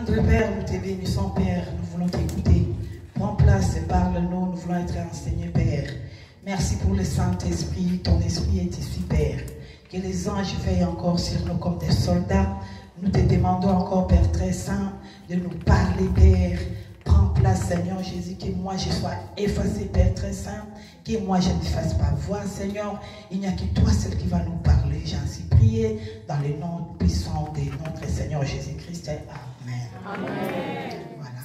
Notre Père, nous te bénissons, Père, nous voulons t'écouter. Prends place et parle-nous, nous voulons être enseignés, Père. Merci pour le Saint-Esprit, ton esprit est ici, Père. Que les anges veillent encore sur nous comme des soldats. Nous te demandons encore, Père très saint, de nous parler, Père. Prends place, Seigneur Jésus, que moi je sois effacé, Père très saint, que moi je ne fasse pas voix, Seigneur. Il n'y a que toi seul qui va nous parler. J'ai ainsi prié dans le nom puissant de notre Seigneur Jésus-Christ. Amen. Amen. Voilà.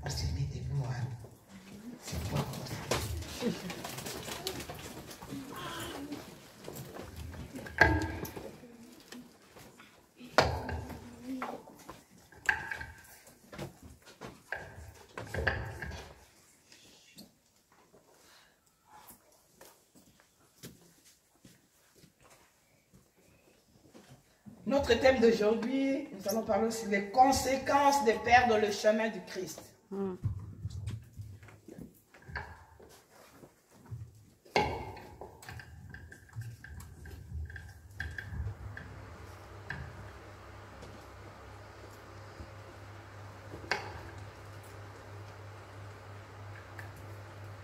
On se met debout. C'est toi. Notre thème d'aujourd'hui, nous allons parler sur les conséquences de perdre le chemin du Christ.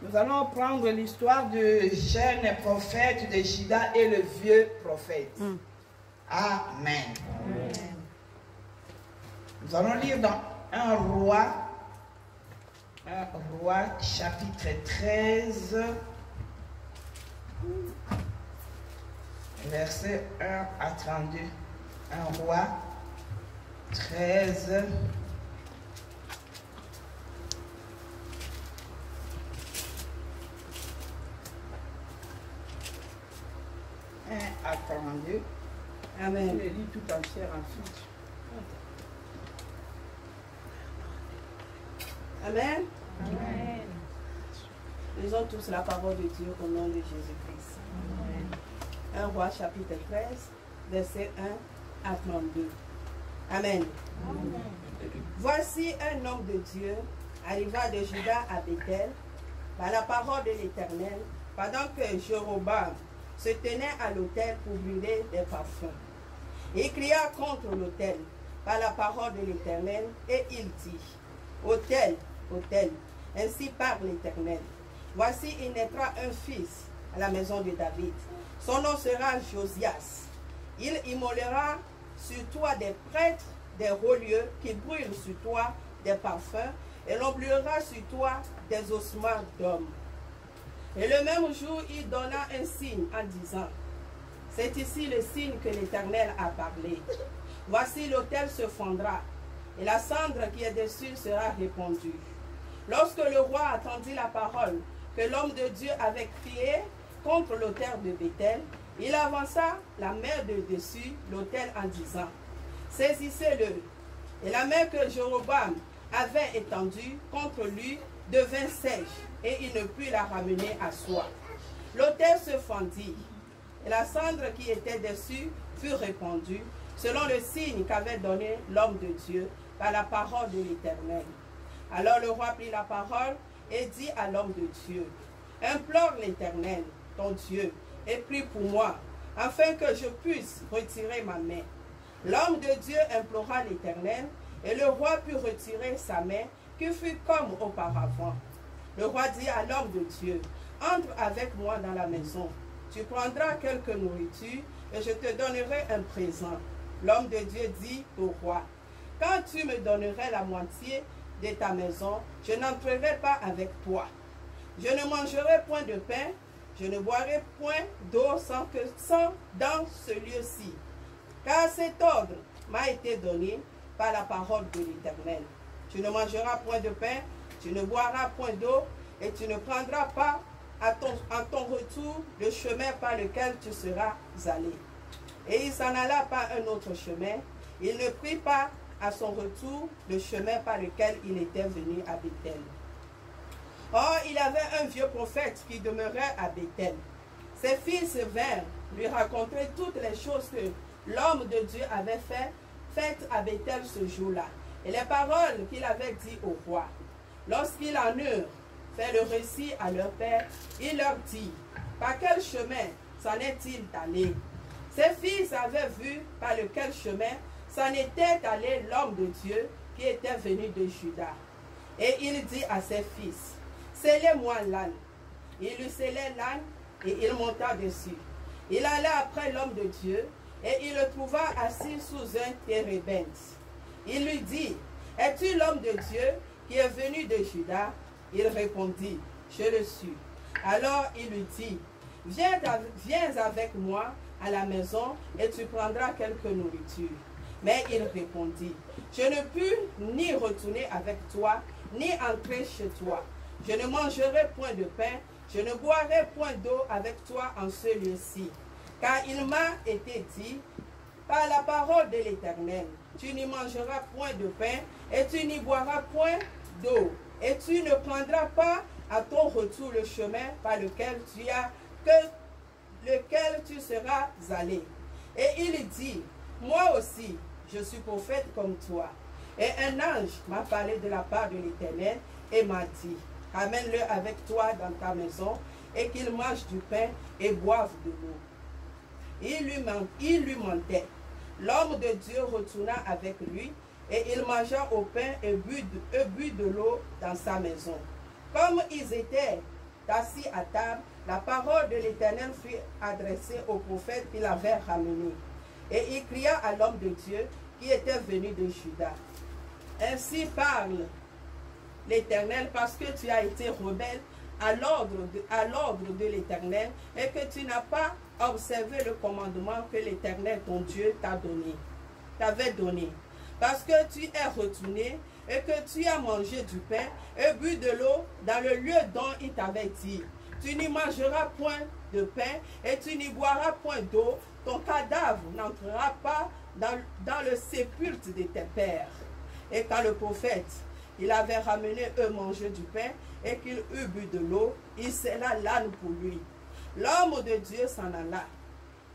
Nous allons prendre l'histoire du jeune prophète de Juda et le vieux prophète. Amen. Amen. Nous allons lire dans 1 roi chapitre 13, verset 1 à 32. 1 roi 13. À 32. Amen. Je lis tout entier ensuite. Amen. Amen. Lisons tous la parole de Dieu au nom de Jésus-Christ. 1 Roi chapitre 13, verset 1 à 32. Amen. Amen. Voici un homme de Dieu arriva de Juda à Bethel par la parole de l'Éternel pendant que Jéroboam se tenait à l'autel pour brûler des parfums. Il cria contre l'autel par la parole de l'Éternel et il dit, autel, autel, ainsi parle l'Éternel. Voici, il naîtra un fils à la maison de David. Son nom sera Josias. Il immolera sur toi des prêtres, des relieux qui brûlent sur toi des parfums et l'on brûlera sur toi des ossements d'hommes. Et le même jour, il donna un signe en disant, c'est ici le signe que l'Éternel a parlé. Voici l'autel se fondra, et la cendre qui est dessus sera répandue. Lorsque le roi attendit la parole que l'homme de Dieu avait crié contre l'autel de Bethel, il avança la main de dessus l'autel en disant, saisissez-le. Et la main que Jéroboam avait étendue contre lui devint sèche, et il ne put la ramener à soi. L'autel se fendit, et la cendre qui était dessus fut répandue, selon le signe qu'avait donné l'homme de Dieu par la parole de l'Éternel. Alors le roi prit la parole et dit à l'homme de Dieu, implore l'Éternel, ton Dieu, et prie pour moi, afin que je puisse retirer ma main. L'homme de Dieu implora l'Éternel, et le roi put retirer sa main, qui fut comme auparavant. Le roi dit à l'homme de Dieu, entre avec moi dans la maison. Tu prendras quelque nourriture et je te donnerai un présent. L'homme de Dieu dit au roi, quand tu me donnerais la moitié de ta maison, je n'entrerai pas avec toi. Je ne mangerai point de pain, je ne boirai point d'eau sans dans ce lieu-ci. Car cet ordre m'a été donné par la parole de l'Éternel. Tu ne mangeras point de pain, tu ne boiras point d'eau, et tu ne prendras pas à ton retour le chemin par lequel tu seras allé. Et il s'en alla par un autre chemin. Il ne prit pas à son retour le chemin par lequel il était venu à Bethel. Or, il avait un vieux prophète qui demeurait à Bethel. Ses fils vinrent lui raconter toutes les choses que l'homme de Dieu avait faites à Bethel ce jour-là, et les paroles qu'il avait dites au roi. Lorsqu'ils en eurent fait le récit à leur père, il leur dit, par quel chemin s'en est-il allé? Ses fils avaient vu par lequel chemin s'en était allé l'homme de Dieu, qui était venu de Juda. Et il dit à ses fils, scellez-moi l'âne. Il lui scellait l'âne et il monta dessus. Il alla après l'homme de Dieu et il le trouva assis sous un térébinthe. Il lui dit, es-tu l'homme de Dieu qui est venu de Juda? Il répondit, je le suis. Alors il lui dit, viens avec moi à la maison et tu prendras quelque nourriture. Mais il répondit, je ne puis ni retourner avec toi, ni entrer chez toi. Je ne mangerai point de pain, je ne boirai point d'eau avec toi en ce lieu-ci. Car il m'a été dit, par la parole de l'Éternel, tu n'y mangeras point de pain et tu n'y boiras point d'eau. Et tu ne prendras pas à ton retour le chemin par lequel tu seras allé. Et il dit, moi aussi, je suis prophète comme toi. Et un ange m'a parlé de la part de l'Éternel et m'a dit, amène-le avec toi dans ta maison et qu'il mange du pain et boive de l'eau. Il lui mentait. L'homme de Dieu retourna avec lui et il mangea au pain et but de l'eau dans sa maison. Comme ils étaient assis à table, la parole de l'Éternel fut adressée au prophète qu'il avait ramené. Et il cria à l'homme de Dieu qui était venu de Juda. Ainsi parle l'Éternel, parce que tu as été rebelle à l'ordre de l'Éternel et que tu n'as pas observé le commandement que l'Éternel ton Dieu t'avait donné. Parce que tu es retourné et que tu as mangé du pain et bu de l'eau dans le lieu dont il t'avait dit. Tu n'y mangeras point de pain et tu n'y boiras point d'eau. Ton cadavre n'entrera pas dans le sépulcre de tes pères. Et quand le prophète, il avait ramené eux manger du pain et qu'il eut bu de l'eau, il scella l'âne pour lui. L'homme de Dieu s'en alla.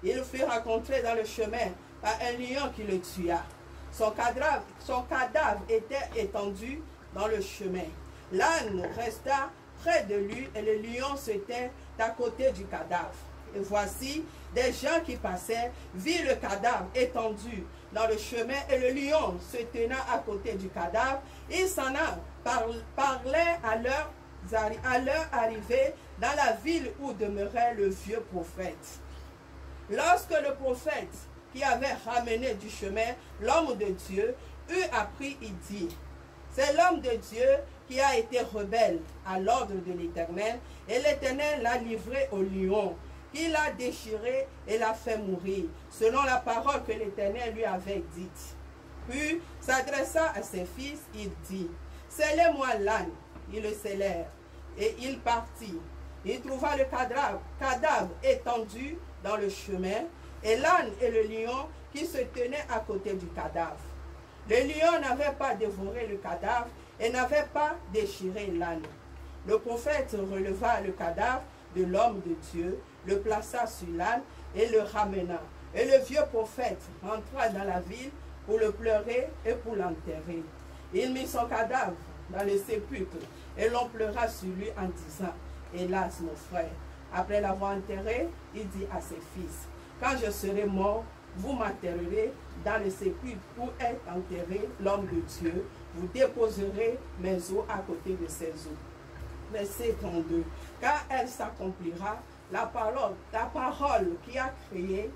Il fut rencontré dans le chemin par un lion qui le tua. Son cadavre était étendu dans le chemin. L'âne resta près de lui et le lion se tint à côté du cadavre. Et voici, des gens qui passaient virent le cadavre étendu dans le chemin et le lion se tenant à côté du cadavre. Ils s'en parlaient à leur arrivée dans la ville où demeurait le vieux prophète. Lorsque le prophète qui avait ramené du chemin l'homme de Dieu eut appris, il dit, c'est l'homme de Dieu qui a été rebelle à l'ordre de l'Éternel, et l'Éternel l'a livré au lion, qui l'a déchiré et l'a fait mourir, selon la parole que l'Éternel lui avait dite. Puis, s'adressa à ses fils, il dit, scellez-moi l'âne. Ils le scellèrent, et il partit. Il trouva le cadavre étendu dans le chemin, et l'âne et le lion qui se tenaient à côté du cadavre. Le lion n'avait pas dévoré le cadavre et n'avait pas déchiré l'âne. Le prophète releva le cadavre de l'homme de Dieu, le plaça sur l'âne et le ramena. Et le vieux prophète rentra dans la ville pour le pleurer et pour l'enterrer. Il mit son cadavre dans le sépulcre et l'on pleura sur lui en disant, hélas mon frère. Après l'avoir enterré, il dit à ses fils, quand je serai mort, vous m'enterrerez dans le sépulcre où est enterré l'homme de Dieu. Vous déposerez mes os à côté de ses os. Verset 32. Car elle s'accomplira la parole qui a crié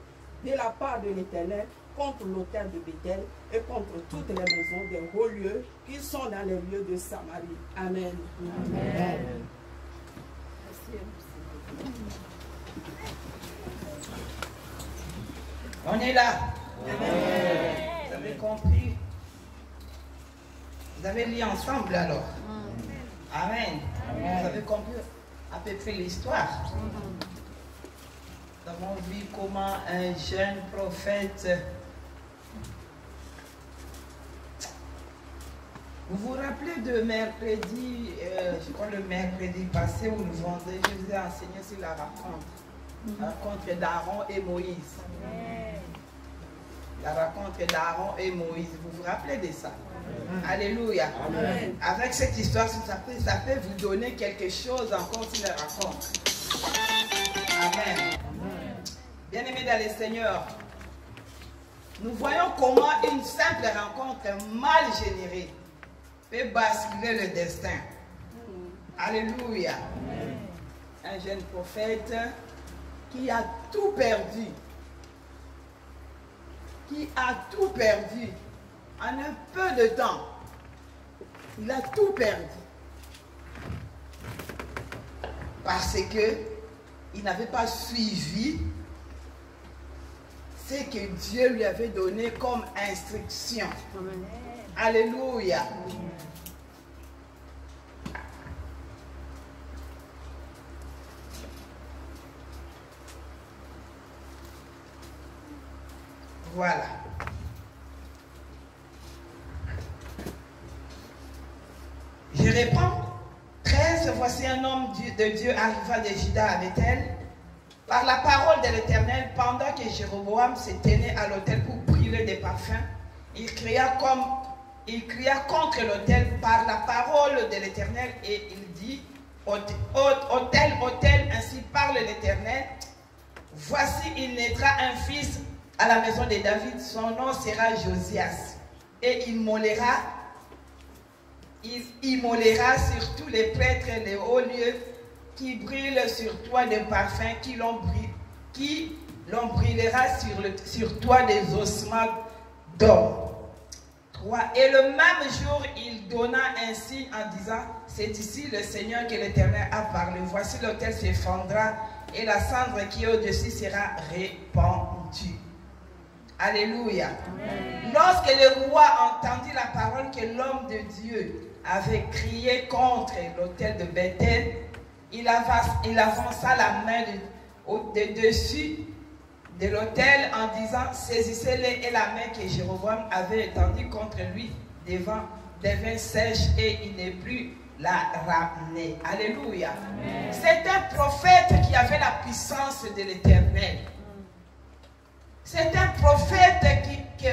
de la part de l'Éternel contre l'autel de Béthel et contre toutes les maisons des hauts lieux qui sont dans les lieux de Samarie. Amen. Amen. On est là. Amen. Vous avez compris? Vous avez lu ensemble alors? Amen. Amen. Vous avez compris à peu près l'histoire? Nous avons vu comment un jeune prophète... Vous vous rappelez de mercredi, je crois le mercredi passé ou le vendredi, je vous ai enseigné sur la rencontre d'Aaron et Moïse. La rencontre d'Aaron et Moïse. Vous vous rappelez de ça? Alléluia. Amen. Avec cette histoire, ça peut vous donner quelque chose encore sur la rencontre. Amen. Bien-aimés dans le Seigneur, nous voyons comment une simple rencontre mal générée peut basculer le destin. Alléluia. Un jeune prophète qui a tout perdu. Qui a tout perdu en un peu de temps. Il a tout perdu. Parce que il n'avait pas suivi ce que Dieu lui avait donné comme instruction. Amen. Alléluia. Voilà. Je réponds. 13, voici un homme de Dieu arriva de Juda à Bethel. Par la parole de l'Éternel, pendant que Jéroboam se tenait à l'autel pour brûler des parfums, il cria contre l'autel par la parole de l'Éternel et il dit, autel, autel, ainsi parle l'Éternel, voici il naîtra un fils à la maison de David, son nom sera Josias, et il immolera sur tous les prêtres les hauts lieux qui brûlent sur toi des parfums, qui l'ombrillera sur toi des ossements d'homme. 3. Et le même jour, il donna un signe en disant, c'est ici le Seigneur que l'Éternel a parlé. Voici l'autel s'effondra et la cendre qui est au-dessus sera répandue. Alléluia. Amen. Lorsque le roi entendit la parole que l'homme de Dieu avait crié contre l'autel de Bethel, il avança la main de dessus de l'autel en disant, saisissez-les, et la main que Jéroboam avait étendue contre lui devint sèche et il n'est plus la ramener. Alléluia. C'est un prophète qui avait la puissance de l'Éternel. C'est un prophète que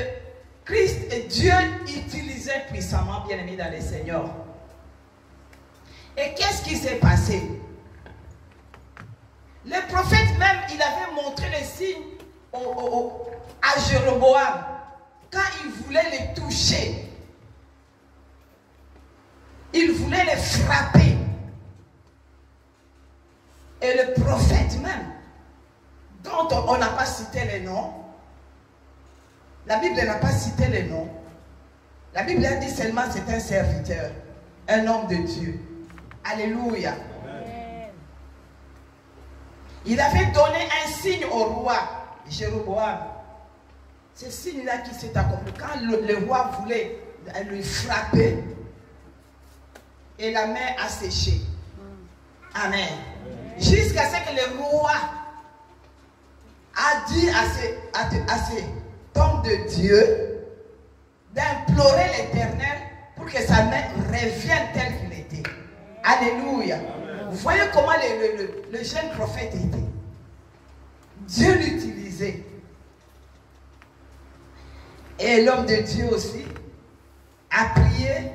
Christ et Dieu utilisaient puissamment, bien aimé dans le Seigneur. Et qu'est-ce qui s'est passé? Le prophète même, il avait montré les signes à Jéroboam quand il voulait les toucher. Il voulait les frapper. Et le prophète même, dont on n'a pas cité les noms, la Bible n'a pas cité les noms. La Bible a dit seulement c'est un serviteur, un homme de Dieu. Alléluia. Amen. Il avait donné un signe au roi Jéroboam. Ce signe-là qui s'est accompli. Quand le roi voulait lui frapper, et la main a séché. Amen. Jusqu'à ce que le roi a dit à ces hommes de Dieu d'implorer l'Éternel pour que sa main revienne telle qu'il était. Alléluia. Amen. Vous voyez comment le jeune prophète était. Dieu l'utilisait. Et l'homme de Dieu aussi a prié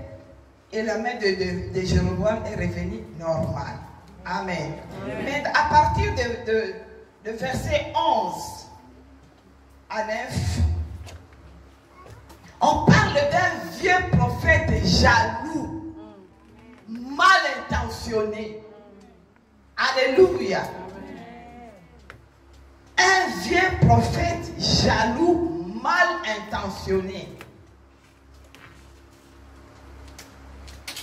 et la main de Jéroboam est revenue normale. Amen. Amen. Mais à partir de verset 11 à 9, on parle d'un vieux prophète jaloux, mal intentionné. Alléluia. Un vieux prophète jaloux, mal intentionné.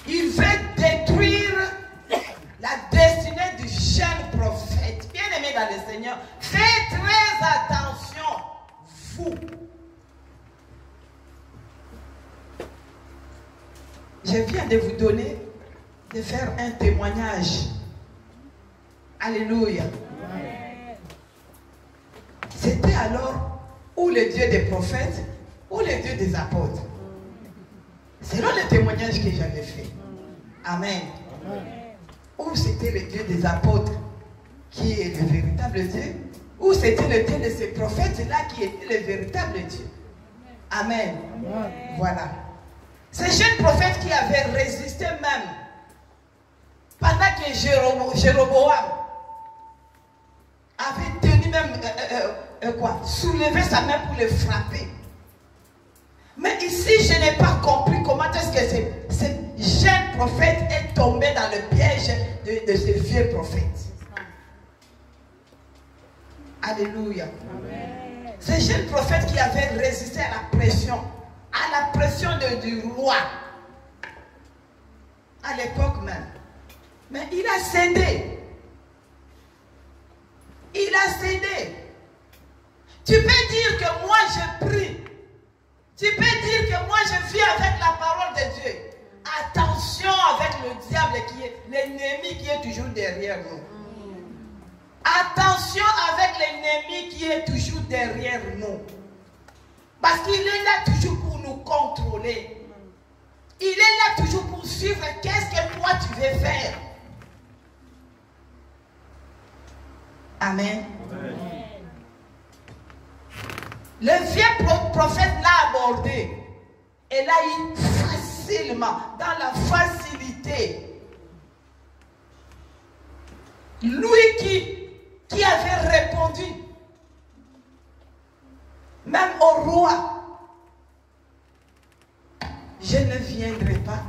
Il veut détruire la destinée du jeune prophète. Bien aimé dans le Seigneur, faites très attention, vous. Je viens de vous donner, de faire un témoignage. Alléluia. C'était alors ou le Dieu des prophètes ou le Dieu des apôtres. Selon le témoignage que j'avais fait. Amen. Ou c'était le Dieu des apôtres qui est le véritable Dieu, ou c'était le Dieu de ces prophètes-là qui était le véritable Dieu. Amen. Voilà. Ce jeune prophète qui avait résisté même pendant que Jéroboam avait tenu même soulevé sa main pour le frapper. Mais ici, je n'ai pas compris comment est-ce que ce jeune prophète est tombé dans le piège de ce vieux prophète. Alléluia. Amen. Ce jeune prophète qui avait résisté à la pression du roi, à l'époque même. Mais il a cédé. Il a cédé. Tu peux dire que moi je prie. Tu peux dire que moi je vis avec la parole de Dieu. Attention avec le diable qui est l'ennemi qui est toujours derrière nous. Attention avec l'ennemi qui est toujours derrière nous. Parce qu'il est là toujours pour nous contrôler. Il est là toujours pour suivre qu'est-ce que toi tu veux faire. Amen. Amen. Le vieux prophète l'a abordé. Et l'a eu facilement, dans la facilité. Lui qui avait répondu, même au roi, je ne viendrai pas,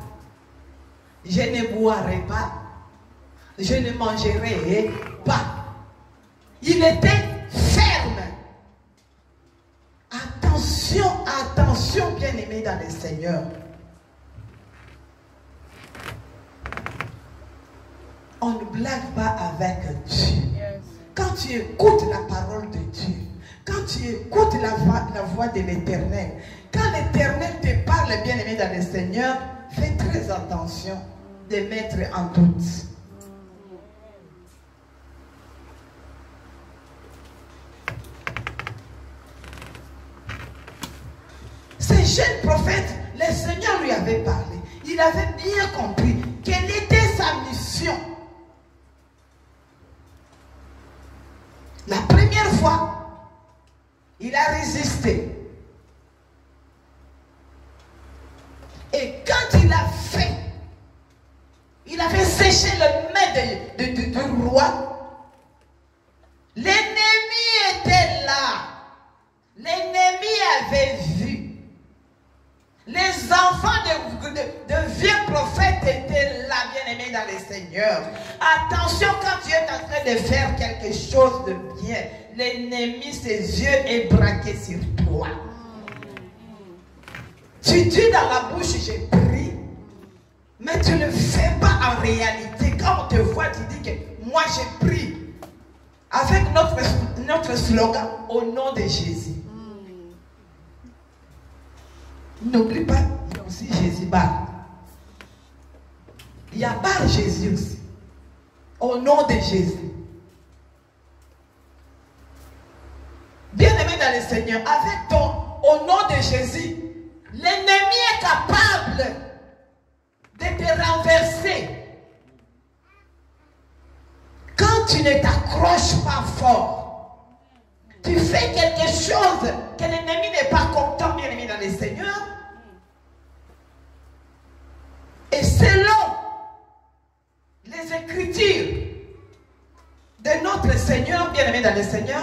je ne boirai pas, je ne mangerai pas. Il était ferme. Attention, attention, bien-aimés dans le Seigneur. On ne blague pas avec Dieu. Quand tu écoutes la parole de Dieu, quand tu écoutes la voix de l'Éternel, quand l'Éternel te parle, bien-aimé dans le Seigneur, fais très attention de mettre en doute. Ce jeune prophète, le Seigneur lui avait parlé. Il avait bien compris quelle était sa mission. La première fois, il a résisté. Et quand il a fait, il avait séché le main du roi. L'ennemi était là. L'ennemi avait vu. Les enfants de vieux prophètes étaient là, bien-aimés dans le Seigneur. Attention quand tu es en train de faire quelque chose de bien. L'ennemi, ses yeux est braqué sur toi. Tu dis dans la bouche, j'ai pris. Mais tu ne le fais pas en réalité. Quand on te voit, tu dis que moi j'ai pris. Avec notre slogan, au nom de Jésus. N'oublie pas, il y a aussi Jésus bar. Il y a bar Jésus aussi. Au nom de Jésus. Bien-aimé dans le Seigneur, avec ton au nom de Jésus, l'ennemi est capable de te renverser. Quand tu ne t'accroches pas fort, tu fais quelque chose que l'ennemi n'est pas content, bien-aimé dans le Seigneur. Et selon les Écritures de notre Seigneur, bien-aimé dans le Seigneur,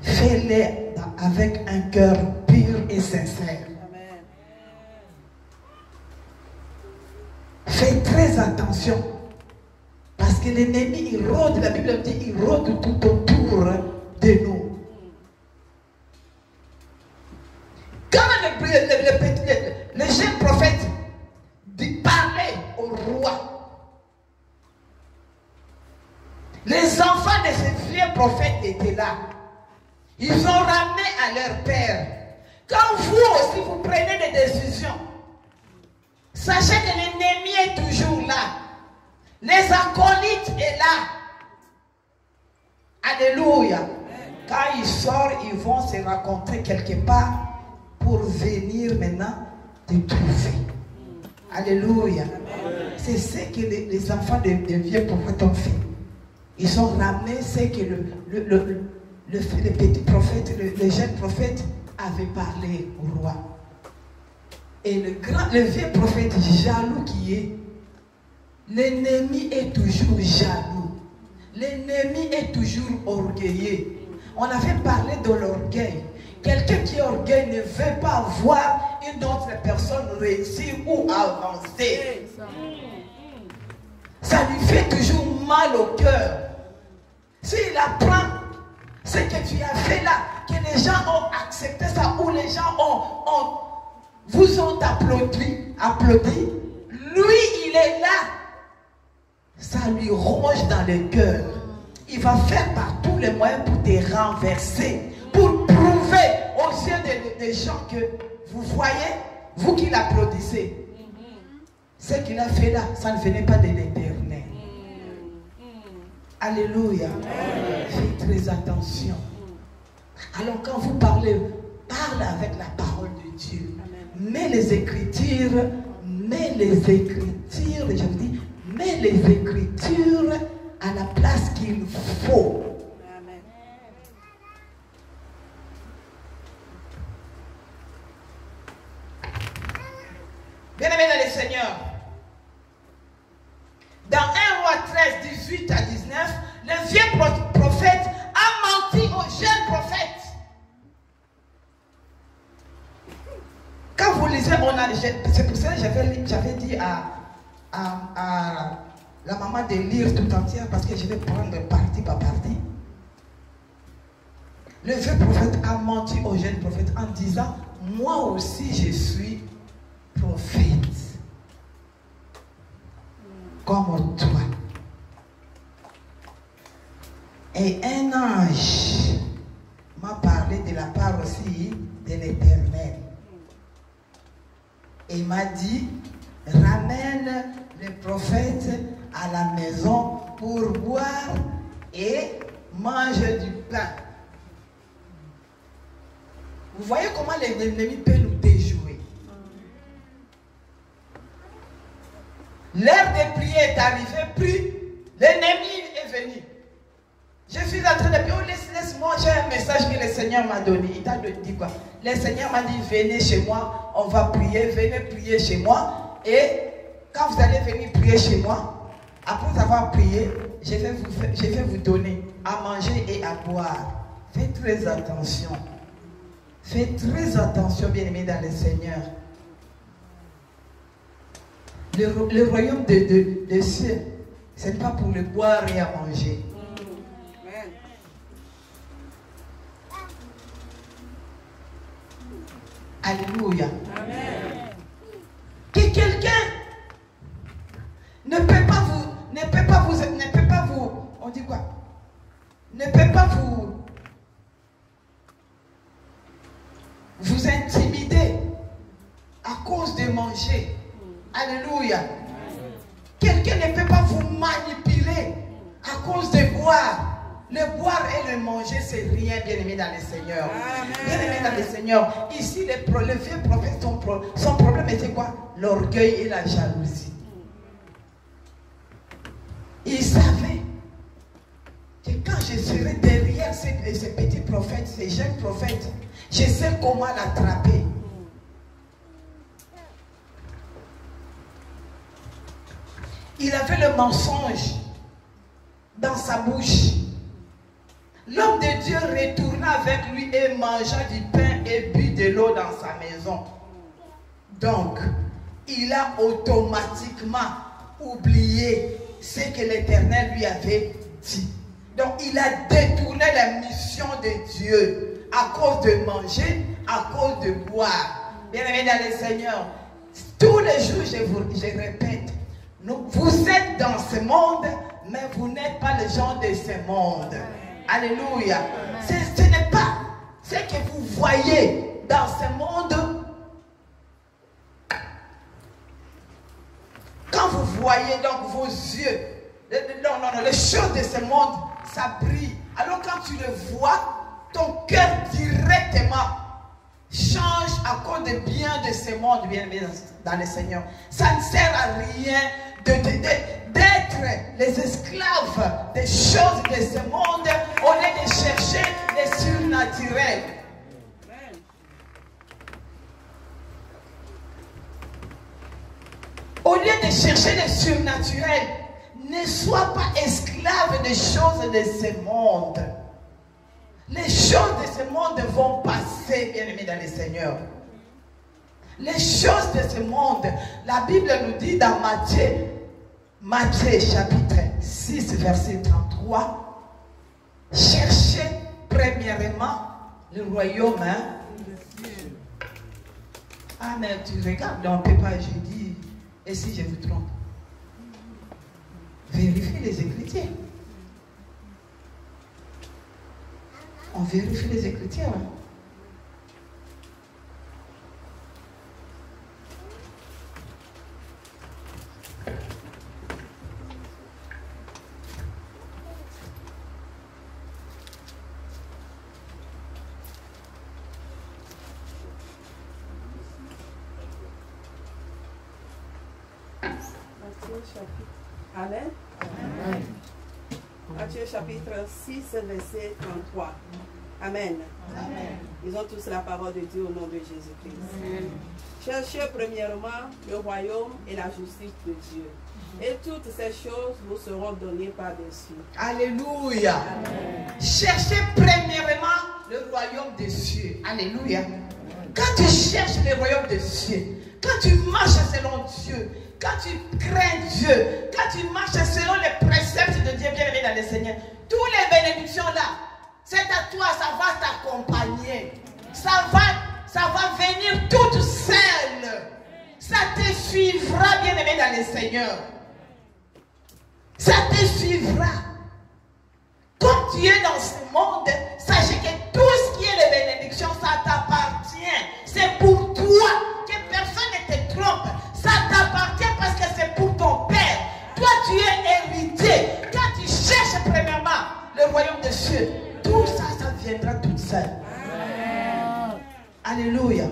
fais-les avec un cœur pur et sincère. Amen. Fais très attention. Parce que l'ennemi, il rôde, la Bible dit, il rôde tout autour de nous. Quand le jeune prophète parlait au roi, les enfants de ce vieux prophète étaient là. Ils ont ramené à leur père. Quand vous aussi vous prenez des décisions, sachez que l'ennemi est toujours là. Les acolytes sont là. Alléluia. Quand ils sortent, ils vont se rencontrer quelque part pour venir maintenant te trouver. Alléluia. C'est ce que les enfants de vieux prophètes ont fait. Ils ont ramené ce que le petit prophète, le jeune prophète avait parlé au roi. Et le vieux prophète jaloux qui est, l'ennemi est toujours jaloux. L'ennemi est toujours orgueilleux. On avait parlé de l'orgueil. Quelqu'un qui est orgueilleux ne veut pas voir une autre personne réussir ou avancer. Ça lui fait toujours mal au cœur. S'il apprend ce que tu as fait là, que les gens ont accepté ça, ou les gens vous ont applaudi, lui il est là, ça lui ronge dans le cœur. Il va faire par tous les moyens pour te renverser, pour prouver aux yeux des gens que vous voyez, vous qui l'applaudissez, ce qu'il a fait là, ça ne venait pas de l'Éternel. Alléluia. Faites très attention. Alors quand vous parlez, parle avec la parole de Dieu. Mets les Écritures, je vous dis, mets les Écritures à la place qu'il faut. Amen. Bien-aimés dans le Seigneur, dans 1 Roi 13, 18 à 19, le vieux prophète a menti au jeune prophète. Quand vous lisez, c'est pour ça que j'avais dit à la maman de lire tout entière, parce que je vais prendre partie par partie. Le vieux prophète a menti au jeune prophète en disant, moi aussi je suis prophète. Comme toi. Et un ange m'a parlé de la part aussi de l'Éternel. Et il m'a dit, ramène le prophète à la maison pour boire et manger du pain. Vous voyez comment l'ennemi peut nous déjouer. L'heure de prier est arrivée, puis l'ennemi est venu. Je suis en train de prier, laisse-moi, j'ai un message que le Seigneur m'a donné. Il t'a dit quoi? Le Seigneur m'a dit, venez chez moi, on va prier, venez prier chez moi. Et quand vous allez venir prier chez moi, après avoir prié, je vais vous donner à manger et à boire. Faites très attention. Faites très attention, bien-aimés dans le Seigneur. Le royaume des cieux, ce n'est pas pour le boire et à manger. Amen. Alléluia. Amen. Que quelqu'un ne peut pas vous, on dit quoi? Ne peut pas vous intimider à cause de manger. Alléluia. Quelqu'un ne peut pas vous manipuler à cause de boire. Le boire et le manger, c'est rien, bien-aimé dans le Seigneur. Bien-aimé dans le Seigneur. Ici, le vieux prophète, son problème était quoi? L'orgueil et la jalousie. Il savait que quand je serai derrière ces petits prophètes, ces jeunes prophètes, je sais comment l'attraper. Il avait le mensonge dans sa bouche. L'homme de Dieu retourna avec lui et mangea du pain et but de l'eau dans sa maison. Donc, il a automatiquement oublié ce que l'Éternel lui avait dit. Donc, il a détourné la mission de Dieu à cause de manger, à cause de boire. Bien-aimés dans le Seigneur, tous les jours, je répète, vous êtes dans ce monde, mais vous n'êtes pas les gens de ce monde. Alléluia. Ce n'est pas ce que vous voyez dans ce monde. Quand vous voyez donc vos yeux, les choses de ce monde, ça brille. Alors quand tu le vois, ton cœur directement change à cause des biens de ce monde, bien dans le Seigneur. Ça ne sert à rien d'être les esclaves des choses de ce monde au lieu de chercher les surnaturels. Au lieu de chercher les surnaturels, ne sois pas esclave des choses de ce monde. Les choses de ce monde vont passer. passer, bien-aimés dans le Seigneur. Les choses de ce monde, la Bible nous dit dans Matthieu chapitre 6, verset 33, cherchez premièrement le royaume. Ah, mais tu regardes, on ne peut pas, je dis, et si je vous trompe? Vérifiez les Écritures. On vérifie les Écritures. Amen. Amen. Matthieu chapitre 6, verset 33. Amen. Amen. Ils ont tous la parole de Dieu au nom de Jésus-Christ. Cherchez premièrement le royaume et la justice de Dieu. Et toutes ces choses vous seront données par-dessus. Alléluia. Cherchez premièrement le royaume des cieux. Alléluia. Quand tu cherches le royaume des cieux, quand tu marches selon Dieu, quand tu crains Dieu, quand tu marches selon les préceptes de Dieu, bien-aimé dans le Seigneur, toutes les bénédictions là, c'est à toi, ça va t'accompagner. Ça va venir toute seule. Ça te suivra, bien-aimé dans le Seigneur. Ça te suivra. Comme tu es dans ce monde, sachez que tout ce qui est les bénédictions, ça t'appartient. C'est pour toi. Que personne ne te trompe. Ça t'appartient parce que c'est pour ton Père. Toi, tu es héritier. Quand tu cherches premièrement le royaume des cieux, tout ça, ça viendra toute seule. Alléluia.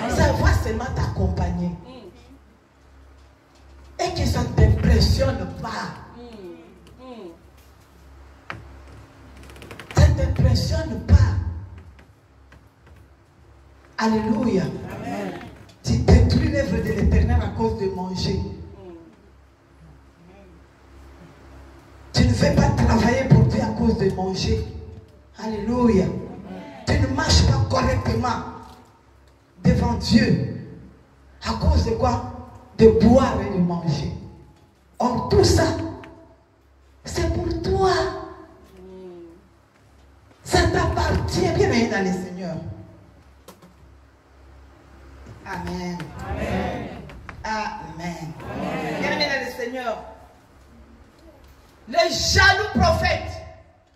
Ça va seulement t'accompagner. Et que ça ne t'impressionne pas. Ça ne t'impressionne pas. Alléluia. Amen. Tu détruis l'œuvre de l'Éternel à cause de manger. Tu ne veux pas travailler pour Dieu à cause de manger. Alléluia. Tu ne marches pas correctement devant Dieu à cause de quoi? De boire et de manger. Or tout ça, c'est pour toi. Ça t'appartient, bien aimé dans le Seigneur. Amen. Amen. Amen. Bien aimé dans le Seigneur. Les jaloux prophètes,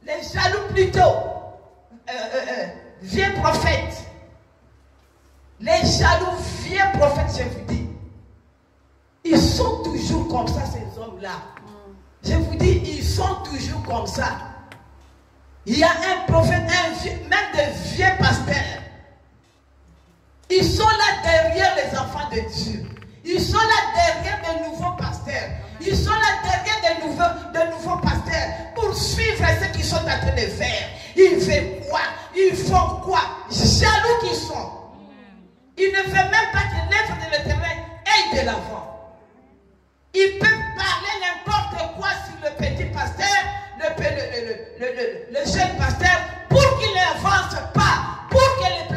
les jaloux plutôt, vieux prophètes, les jaloux vieux prophètes, je vous dis, ils sont toujours comme ça, ces hommes-là. Je vous dis, ils sont toujours comme ça. Il y a un prophète, même des vieux pasteurs. Ils sont là derrière les enfants de Dieu. Ils sont là derrière des nouveaux pasteurs. Ils sont là derrière des nouveaux pasteurs pour suivre ce qu'ils sont en train de faire. Ils veulent quoi? Ils font quoi? Jaloux qu'ils sont. Ils ne veulent même pas que l'œuvre de l'Éternel aille de l'avant. Ils peuvent parler n'importe quoi sur le petit pasteur, le jeune pasteur, pour qu'il n'avance pas, pour que les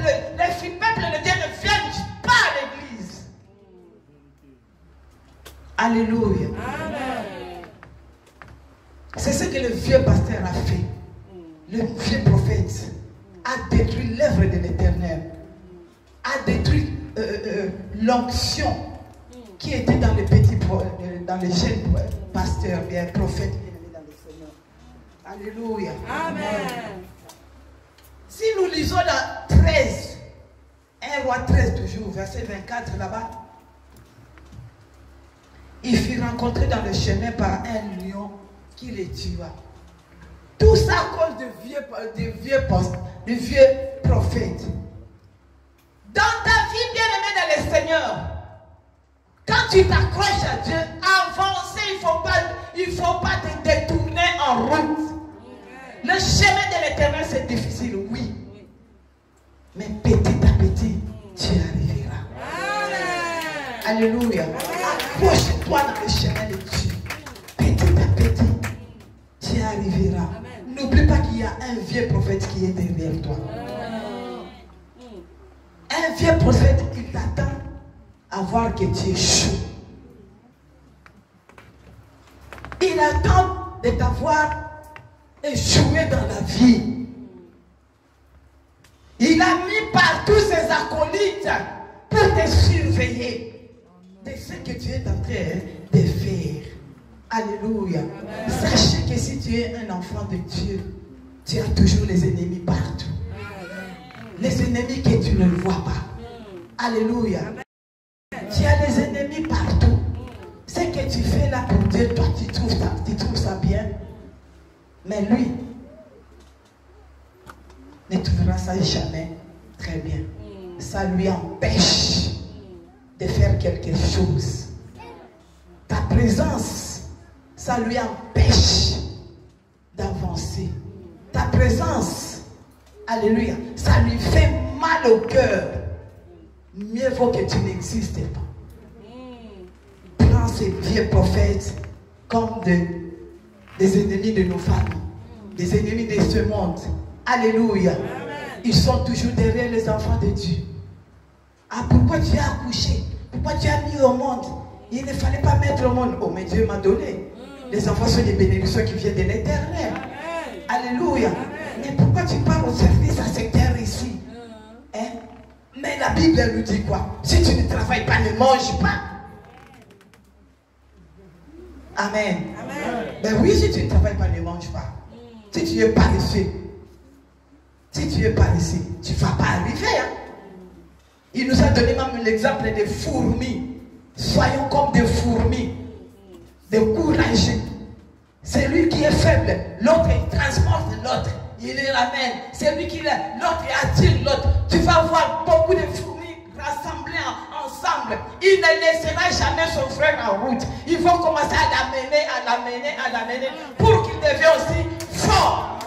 peuple de Dieu ne viennent pas à l'église. Alléluia. Amen. C'est ce que le vieux pasteur a fait. Le vieux prophète a détruit l'œuvre de l'Éternel, a détruit l'onction qui était dans les petits, dans les jeunes pasteurs, bien prophètes, bien aimés dans le Seigneur. Alléluia. Amen. Si nous lisons dans 13, 1 roi 13 toujours, verset 24 là-bas, il fut rencontré dans le chemin par un lion qui le tua. Tout ça à cause de vieux prophètes. Dans ta vie, bien-aimé dans le Seigneur, quand tu t'accroches à Dieu, avancer, il ne faut pas te détourner en route. Le chemin de l'Éternel, c'est difficile, oui. Mais petit à petit, tu arriveras. Alléluia. Accroche-toi dans le chemin de Dieu. Petit à petit, tu arriveras. N'oublie pas qu'il y a un vieux prophète qui est derrière toi. Un vieux prophète, il t'attend à voir que tu es chaud. Il attend de t'avoir échoué dans la vie. Il a mis partout ses acolytes pour te surveiller de ce que tu es en train de faire. Alléluia. Amen. Sachez que si tu es un enfant de Dieu, tu as toujours les ennemis partout. Les ennemis que tu ne vois pas. Alléluia. Tu as les ennemis partout. Ce que tu fais là pour Dieu, toi tu trouves ça bien. Mais lui ne trouvera ça jamais très bien. Ça lui empêche de faire quelque chose. Ta présence, ça lui empêche d'avancer. Ta présence, alléluia, ça lui fait mal au cœur. Mieux vaut que tu n'existes pas. Prends ces vieux prophètes comme des ennemis de nos familles, des ennemis de ce monde. Alléluia. Ils sont toujours derrière les enfants de Dieu. Ah, pourquoi tu as accouché? Pourquoi tu as mis au monde? Il ne fallait pas mettre au monde. Oh, mais Dieu m'a donné. Les enfants sont des bénédictions qui viennent de l'éternel. Alléluia. Mais pourquoi tu pars au service à cette terre ici? Hein? Mais la Bible, elle nous dit quoi? Si tu ne travailles pas, ne mange pas. Amen. Amen. Ben oui, si tu ne travailles pas, ne mange pas. Si tu es paresseux, si tu es paresseux, tu ne vas pas arriver. Hein? Il nous a donné même l'exemple des fourmis. Soyons comme des fourmis, des courageux. C'est lui qui est faible, l'autre il transporte l'autre, il les ramène. C'est lui qui est, l'autre il attire l'autre. Tu vas voir beaucoup de fourmis rassemblées ensemble. Il ne laissera jamais son frère en route. Il faut commencer à l'amener pour qu'il devienne aussi fort.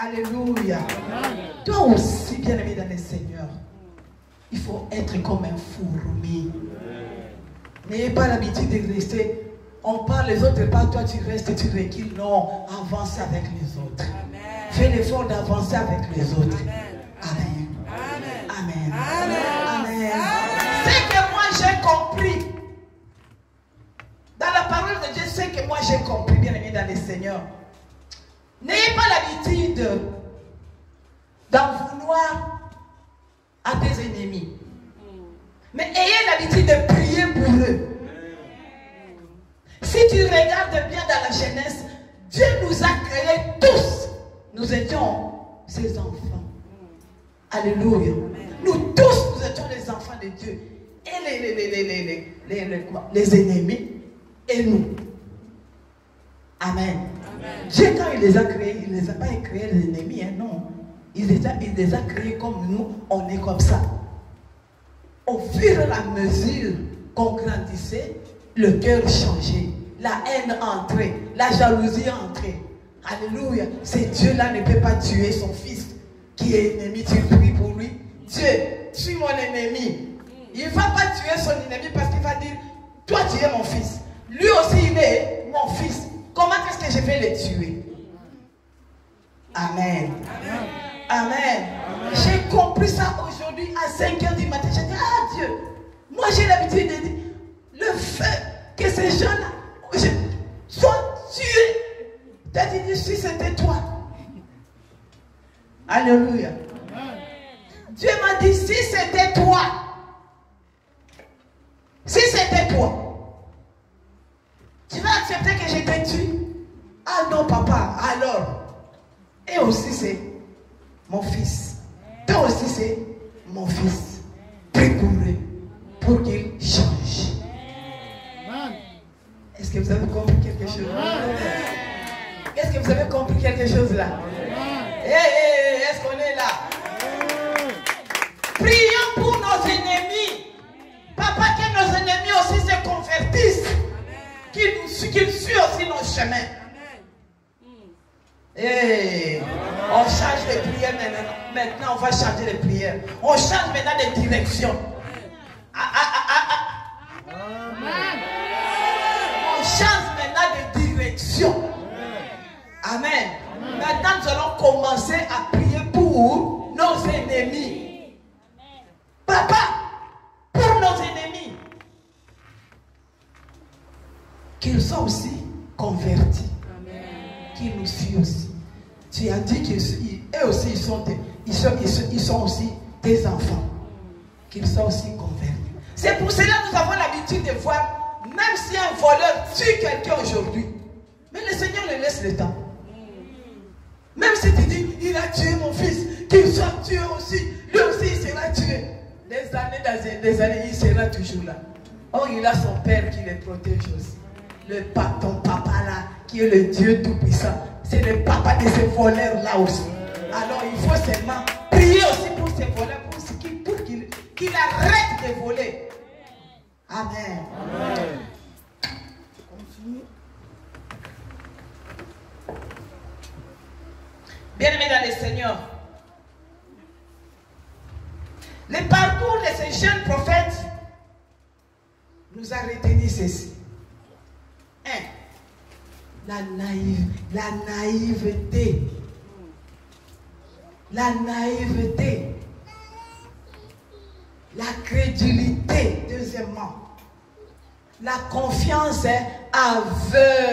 Alléluia. Toi aussi, bien-aimé dans le Seigneur, il faut être comme un fourmi. N'ayez pas l'habitude de rester. On parle, les autres parlent, toi tu restes, tu recules. Non, avance avec les autres. Amen. Fais l'effort d'avancer avec les autres. Amen. Amen. Amen. Amen. Amen. C'est que moi j'ai compris. Dans la parole de Dieu, c'est que moi j'ai compris, bien aimé dans le Seigneur. N'ayez pas l'habitude d'en vouloir à tes ennemis. Mais ayez l'habitude de prier pour eux. Si tu regardes bien dans la Genèse, Dieu nous a créés tous. Nous étions ses enfants. Alléluia. Nous tous, nous étions les enfants de Dieu. Et les ennemis, et nous. Amen. Amen. Dieu, quand il les a créés, il ne les a pas créés les ennemis, hein, non. Il les a créés comme nous, on est comme ça. Au fur et à mesure qu'on grandissait, le cœur changeait, la haine entrait, la jalousie entrait. Alléluia. Ce Dieu-là ne peut pas tuer son fils qui est ennemi. Tu pries pour lui. Dieu, tue mon ennemi. Il ne va pas tuer son ennemi parce qu'il va dire, toi tu es mon fils. Lui aussi il est mon fils. Comment est-ce que je vais le tuer? Amen. Amen. Amen. Amen. J'ai compris ça aujourd'hui à 5h du matin. J'ai dit, ah Dieu, moi j'ai l'habitude de dire, le fait que ces gens-là soient tués. Tu as dit, si c'était toi. Alléluia. Amen. Dieu m'a dit, si c'était toi. Si c'était toi. Tu vas accepter que je te tue? Ah non papa, alors. Et aussi c'est mon fils. Toi aussi c'est mon fils. Prie pour lui, pour qu'il change. Est-ce que vous avez compris quelque chose? Est-ce que vous avez compris quelque chose là? Est-ce qu'on est là? Prions pour nos ennemis. Papa, que nos ennemis aussi se convertissent. Qu'ils suivent aussi nos chemins. On change de prière maintenant. On va changer de prière. On change maintenant de direction. On change maintenant de direction. Amen. Maintenant, nous allons commencer à prier pour nos ennemis. soient aussi convertis. Qu'ils nous suivent aussi. Tu as dit qu'eux aussi, ils sont aussi tes enfants. Qu'ils soient aussi convertis. C'est pour cela que nous avons l'habitude de voir, même si un voleur tue quelqu'un aujourd'hui, mais le Seigneur le laisse le temps. Même si tu dis, il a tué mon fils, qu'il soit tué aussi, lui aussi il sera tué. Des années, il sera toujours là. Or, il a son père qui le protège aussi. Ton papa là, qui est le Dieu Tout-Puissant, c'est le papa de ces voleurs là aussi. Alors, il faut seulement prier aussi pour ces voleurs, pour qu'il arrête de voler. Amen. Amen. Continue. Bien-aimés dans le Seigneur, le parcours de ces jeunes prophètes nous a retenu ceci. 1. La naïveté. La naïveté. La crédulité, deuxièmement. La confiance aveugle.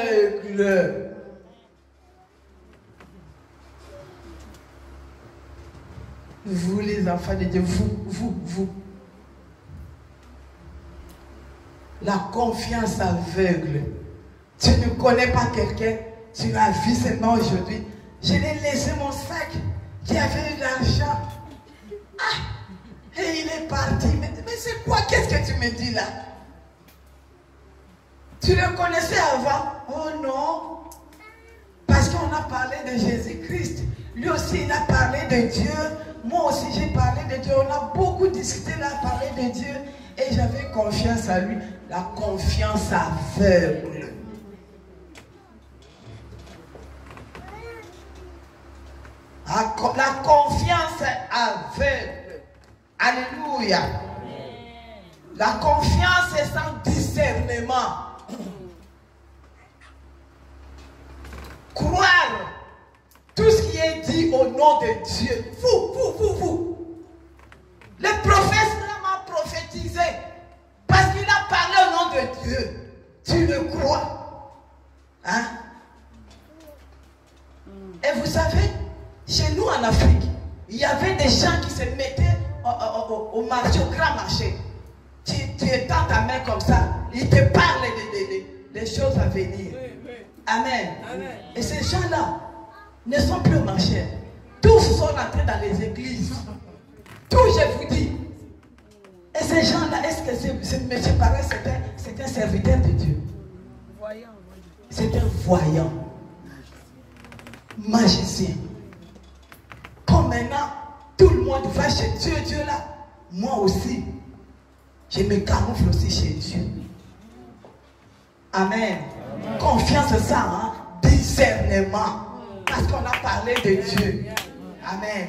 Vous les enfants de Dieu, vous. La confiance aveugle. Tu ne connais pas quelqu'un, tu l'as vu seulement aujourd'hui. Je l'ai laissé mon sac, qui avait de l'argent. Et il est parti. Mais c'est quoi? Qu'est-ce que tu me dis là? Tu le connaissais avant? Oh non. Parce qu'on a parlé de Jésus-Christ. Lui aussi, il a parlé de Dieu. Moi aussi, j'ai parlé de Dieu. On a beaucoup discuté, il a parlé de Dieu. Et j'avais confiance à lui. La confiance aveugle. La confiance aveugle. Alléluia. La confiance est sans discernement. Croire tout ce qui est dit au nom de Dieu. Vous. Le prophète m'a prophétisé parce qu'il a parlé au nom de Dieu. Tu le crois? Hein? Et vous savez, chez nous en Afrique, il y avait des gens qui se mettaient au marché, au grand marché. Tu étends ta main comme ça, ils te parlent des choses à venir. Amen. Et ces gens-là ne sont plus au marché. Tous sont rentrés dans les églises. Tous, je vous dis. Et ces gens-là, est-ce que ce monsieur pareil, c'est un serviteur de Dieu? C'est un voyant. Magicien. Comme maintenant, tout le monde va chez Dieu, Dieu là. Moi aussi, je me camoufle aussi chez Dieu. Amen. Confiance, c'est ça, hein? Discernement. Parce qu'on a parlé de Dieu. Amen.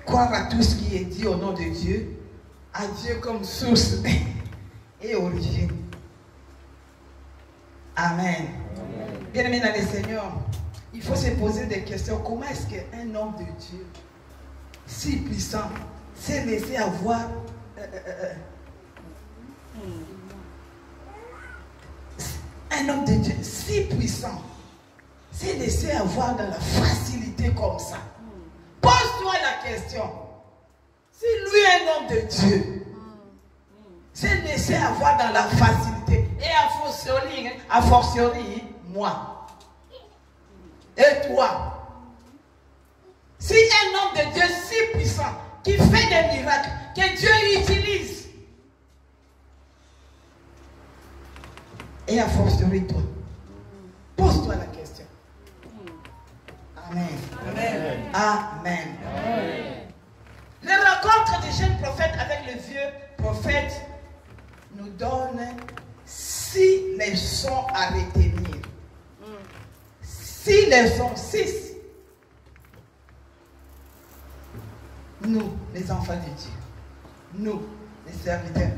Croire à tout ce qui est dit au nom de Dieu, à Dieu comme source et origine. Amen. Bien-aimés dans le Seigneur, il faut se poser des questions. Comment est-ce qu'un homme de Dieu si puissant s'est laissé avoir un homme de Dieu si puissant s'est laissé avoir dans la facilité comme ça? Pose-toi la question. Si lui est un homme de Dieu, s'est laissé avoir dans la facilité, et a fortiori, moi et toi, si un homme de Dieu si puissant qui fait des miracles que Dieu utilise, et a fortiori toi, pose-toi la question. Amen. Amen. Amen. Amen. Les rencontres des jeunes prophètes avec le vieux prophète nous donnent 6 leçons à retenir. 6 leçons, 6. Nous, les enfants de Dieu, nous, les serviteurs.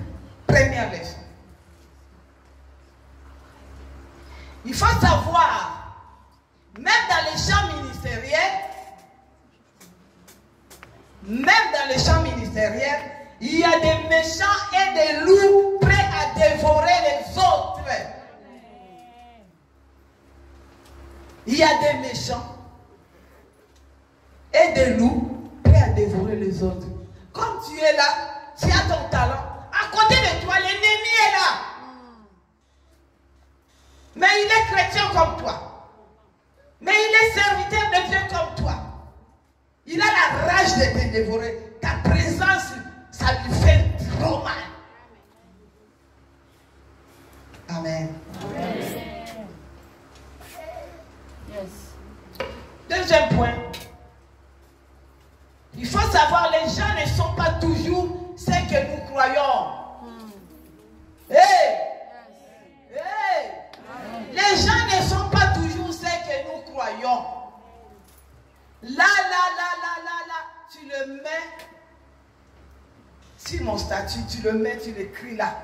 Première leçon. Il faut savoir, même dans les champs ministériels, derrière, il y a des méchants et des loups prêts à dévorer les autres. Il y a des méchants et des loups prêts à dévorer les autres. Comme tu es là, tu as ton talent. À côté de toi, l'ennemi est là. Mais il est chrétien comme toi. Mais il est serviteur de Dieu comme toi. Il a la rage de te dévorer. Ta présence, ça lui fait trop mal. Amen. Amen. Yes. Deuxième point. Il faut savoir, les gens ne sont pas toujours ce que nous croyons. Hey! Hey! Les gens ne sont pas toujours ce que nous croyons. Là, tu le mets sur mon statut, tu le mets, tu l'écris là.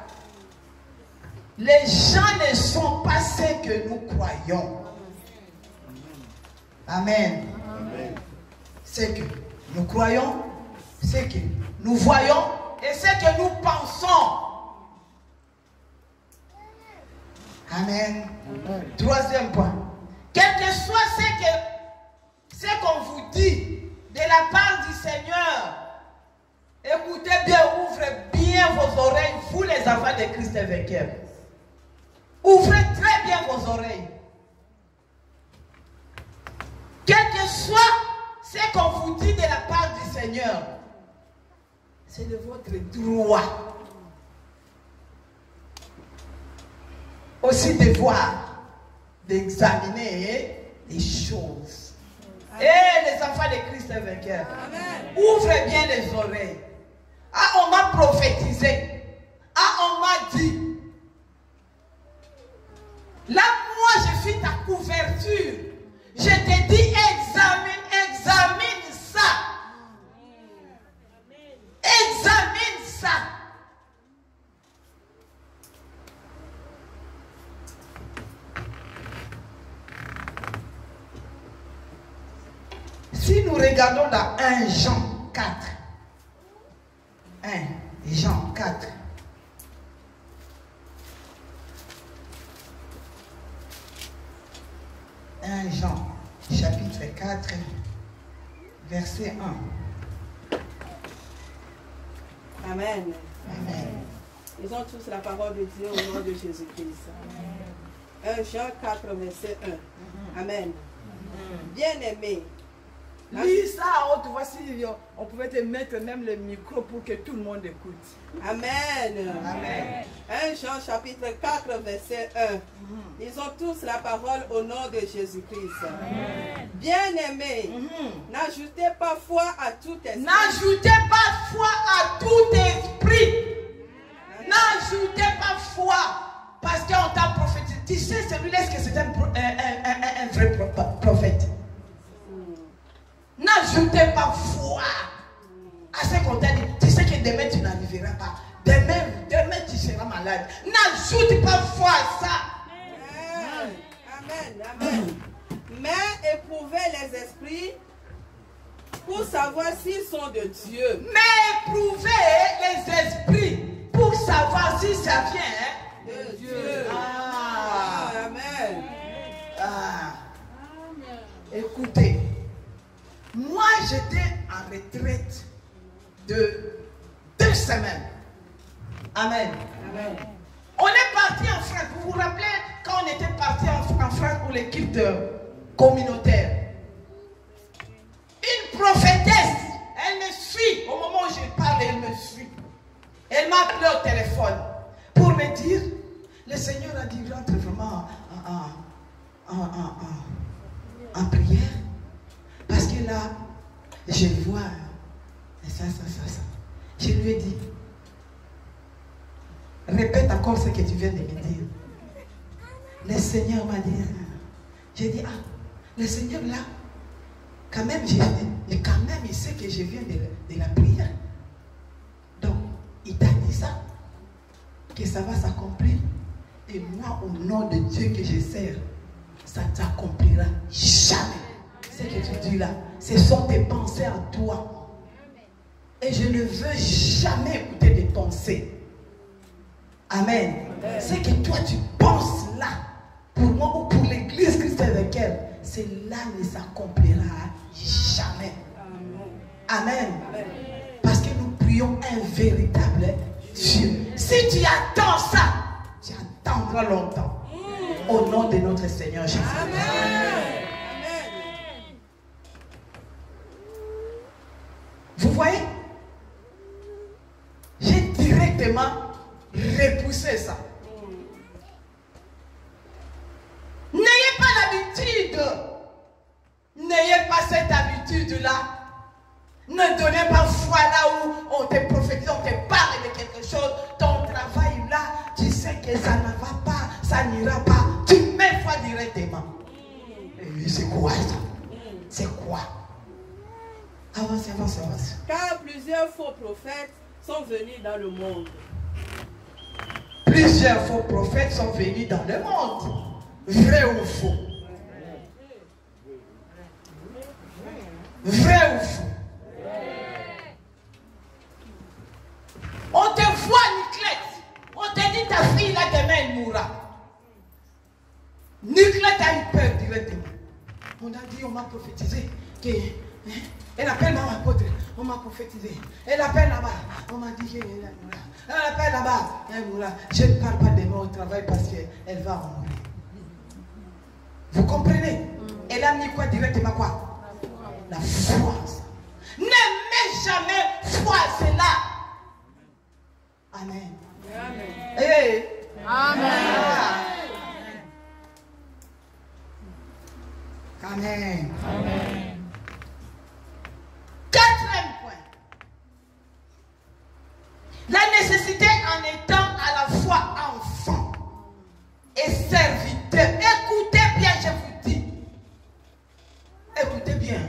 Les gens ne sont pas ce que nous croyons. Amen. Amen. C'est que nous croyons, c'est que nous voyons et c'est que nous pensons. Amen. Amen. Troisième point. Quel que soit ce qu'on vous dit de la part du Seigneur, écoutez bien, ouvrez bien vos oreilles, vous les enfants de Christ et vainqueurs. Ouvrez très bien vos oreilles. Quel que soit ce qu'on vous dit de la part du Seigneur, c'est de votre droit. Aussi devoir d'examiner les choses. Et les enfants de Christ est vainqueur. Ouvrez bien les oreilles. Ah, on m'a prophétisé. Ah, on m'a dit. Là, moi, je suis ta couverture. Je te dis, examine ça. Examine ça. Si nous regardons dans 1 Jean 4, 1 Jean 4, Jean, chapitre 4, verset 1. Amen. Amen. Ils ont tous la parole de Dieu au nom de Jésus-Christ. 1 Jean 4, verset 1. Amen. Bien-aimé. Lis ça à haute voix, si on pouvait te mettre même le micro pour que tout le monde écoute. Amen. Amen. 1 Jean chapitre 4 verset 1. Ils ont tous la parole au nom de Jésus-Christ. Bien-aimés, n'ajoutez pas foi à tout esprit. N'ajoutez pas foi à tout esprit. N'ajoutez pas foi parce qu'on t'a prophétisé. Tu sais, celui-là, est-ce que c'est un vrai prophète? N'ajoutez pas foi à ce qu'on t'a dit. Tu sais que demain tu n'arriveras pas. Demain tu seras malade. N'ajoute pas foi à ça. Amen. Amen. Mais éprouvez les esprits pour savoir s'ils sont de Dieu. Mais éprouvez les esprits pour savoir si ça vient de Dieu. Amen. Écoutez. Moi, j'étais en retraite de 2 semaines. Amen. Amen. On est parti en France. Vous vous rappelez quand on était parti en France pour l'équipe communautaire? Une prophétesse, elle me suit. Au moment où je parle, elle me suit. Elle m'a appelé au téléphone pour me dire, le Seigneur a dit, rentre vraiment en prière. Parce que là, je vois ça. Je lui ai dit, répète encore ce que tu viens de me dire. Le Seigneur m'a dit, j'ai dit, le Seigneur là, quand même, il sait que je viens de la prière. Donc, il t'a dit ça, que ça va s'accomplir. Et moi, au nom de Dieu que je sers, ça ne s'accomplira jamais. Ce que tu dis là, ce sont tes pensées à toi. Et je ne veux jamais écouter des pensées. Amen. C'est que toi tu penses là, pour moi ou pour l'église Christ avec elle, cela ne s'accomplira jamais. Amen. Parce que nous prions un véritable Dieu. Si tu attends ça, tu attendras longtemps. Au nom de notre Seigneur Jésus. Amen. Vous voyez? J'ai directement repoussé ça. N'ayez pas l'habitude. N'ayez pas cette habitude-là. Ne donnez pas foi là où on te prophétise, on te parle de quelque chose. Ton travail là, tu sais que ça ne va pas, ça n'ira pas. Tu mets foi directement. Et c'est quoi ça? C'est quoi? Avancez, avancez, avancez. Car plusieurs faux prophètes sont venus dans le monde. Plusieurs faux prophètes sont venus dans le monde. Vrai ou faux? Vrai ou faux? On te voit, Niclette. On te dit ta fille là demain elle mourra. Niclette a eu peur directement. On a dit, on m'a prophétisé que elle appelle maman apôtre, on m'a prophétisé. Elle appelle là-bas, on m'a dit qu'elle mourra. Elle appelle là-bas, elle mourra. Je ne parle pas de moi au travail parce qu'elle va mourir. Vous comprenez? Elle a mis quoi directement quoi? La foi. Ne mets jamais foi à cela. Amen. Amen. Hey. Amen. Amen. Amen. Quatrième point. La nécessité en étant à la fois enfant et serviteur. Écoutez bien, je vous dis. Écoutez bien.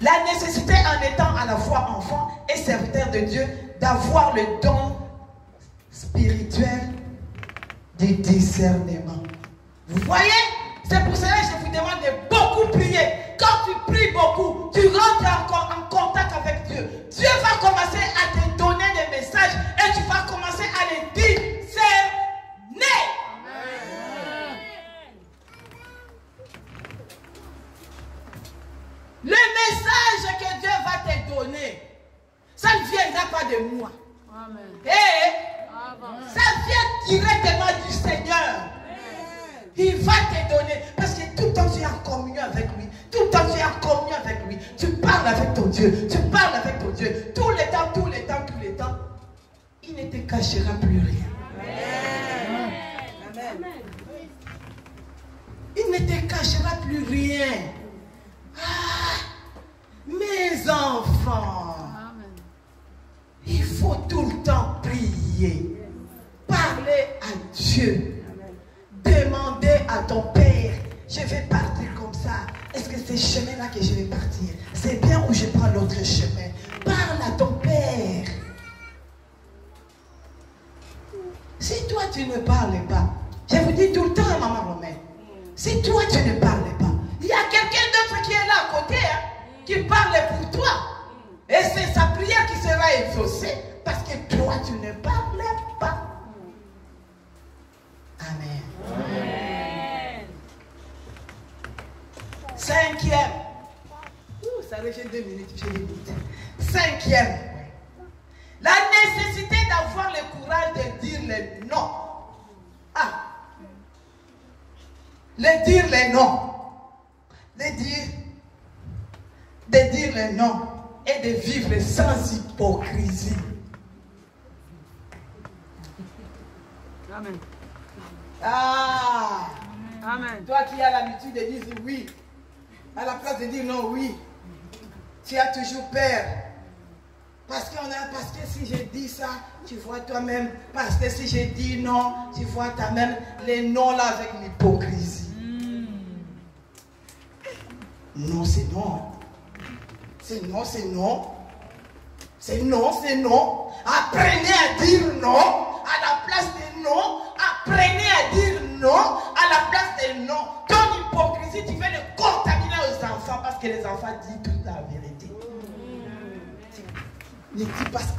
La nécessité en étant à la fois enfant et serviteur de Dieu d'avoir le don spirituel du discernement. Vous voyez? C'est pour cela que je vous demande de beaucoup prier. Quand tu pries beaucoup, tu rentres en contact avec Dieu. Dieu va commencer à te donner des messages et tu vas commencer à les discerner. Le message que Dieu va te donner, ça ne viendra pas de moi. Amen. Ça vient directement du Seigneur. Il va te donner. Parce que tout le temps tu es en communion avec lui. Tout le temps tu es en communion avec lui. Tu parles avec ton Dieu. Tu parles avec ton Dieu. Tous les temps, tous les temps, tous les temps. Il ne te cachera plus rien. Amen. Il ne te cachera plus rien. Ah, mes enfants. Amen. Il faut tout le temps prier. Parler à Dieu. Demandez à ton Père, je vais partir comme ça. Est-ce que c'est ce chemin-là que je vais partir? C'est bien ou je prends l'autre chemin? Parle à ton Père. Si toi tu ne parles pas, je vous dis tout le temps, maman Romaine, si toi tu ne parles pas, il y a quelqu'un d'autre qui est là à côté, hein, qui parle pour toi. Et c'est sa prière qui sera exaucée parce que toi tu ne parles pas. Amen. Amen. Cinquième. Ça revient 2 minutes, je l'écoute. Cinquième. La nécessité d'avoir le courage de dire le non. Ah. De dire le non. De dire le non. Et de vivre sans hypocrisie. Amen. Ah. Amen. Toi qui as l'habitude de dire oui, à la place de dire non, oui, tu as toujours peur. Parce que si je dis ça, tu vois toi-même. Parce que si je dis non, tu vois toi-même les noms là avec l'hypocrisie. Non, c'est non. C'est non, c'est non. C'est non, c'est non. Apprenez à dire non à la place de non. Apprenez à dire non à la place de non. Ton hypocrisie, tu veux le contaminer aux enfants parce que les enfants disent toute la vie. ne dis pas ça.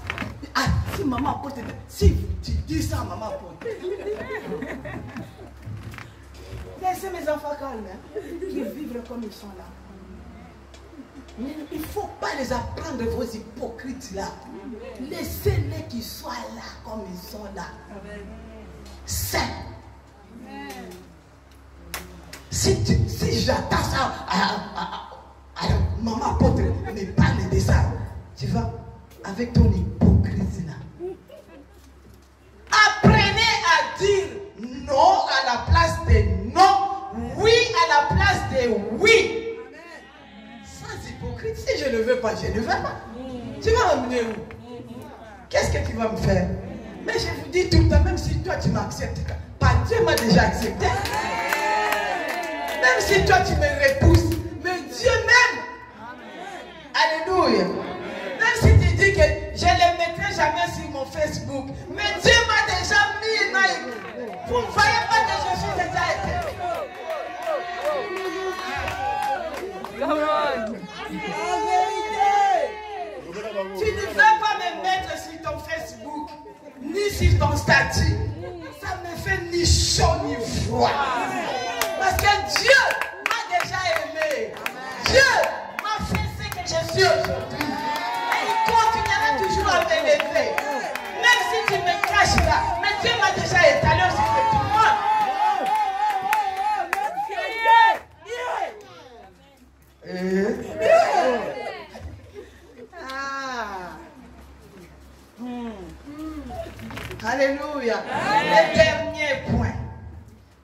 Ah, si maman apporte, si tu dis ça, maman apporte. Laissez mes enfants calmes, hein, qui vivent comme ils sont là. Mais il ne faut pas les apprendre vos hypocrites là. Laissez-les qu'ils soient là comme ils sont là. Saint. Si j'attends ça à maman apôtre me parle de ça, tu vas avec ton hypocrisie là. Apprenez à dire non à la place de non, oui à la place de oui. Sans hypocrite, si je ne veux pas, je ne veux pas. Tu vas m'emmener où? Qu'est-ce que tu vas me faire? Mais je vous dis tout le temps, même si toi tu m'acceptes, pas Dieu m'a déjà accepté. Même si toi tu me repousses, mais Dieu m'aime. Alléluia. Même si tu dis que je ne les mettrai jamais sur mon Facebook, mais Dieu m'a déjà mis. Vous ne voyez pas que je suis déjà été. Tu ne veux pas me mettre sur ton Facebook, ni sur ton statut. Ça me fait ni chaud ni froid. Parce que Dieu m'a déjà aimé. Dieu m'a fait ce que je suis aujourd'hui. Et il continuera toujours à m'élever. Même si tu me caches là, mais Dieu m'a déjà étalé aussi de tout le monde. Alléluia. Le dernier point,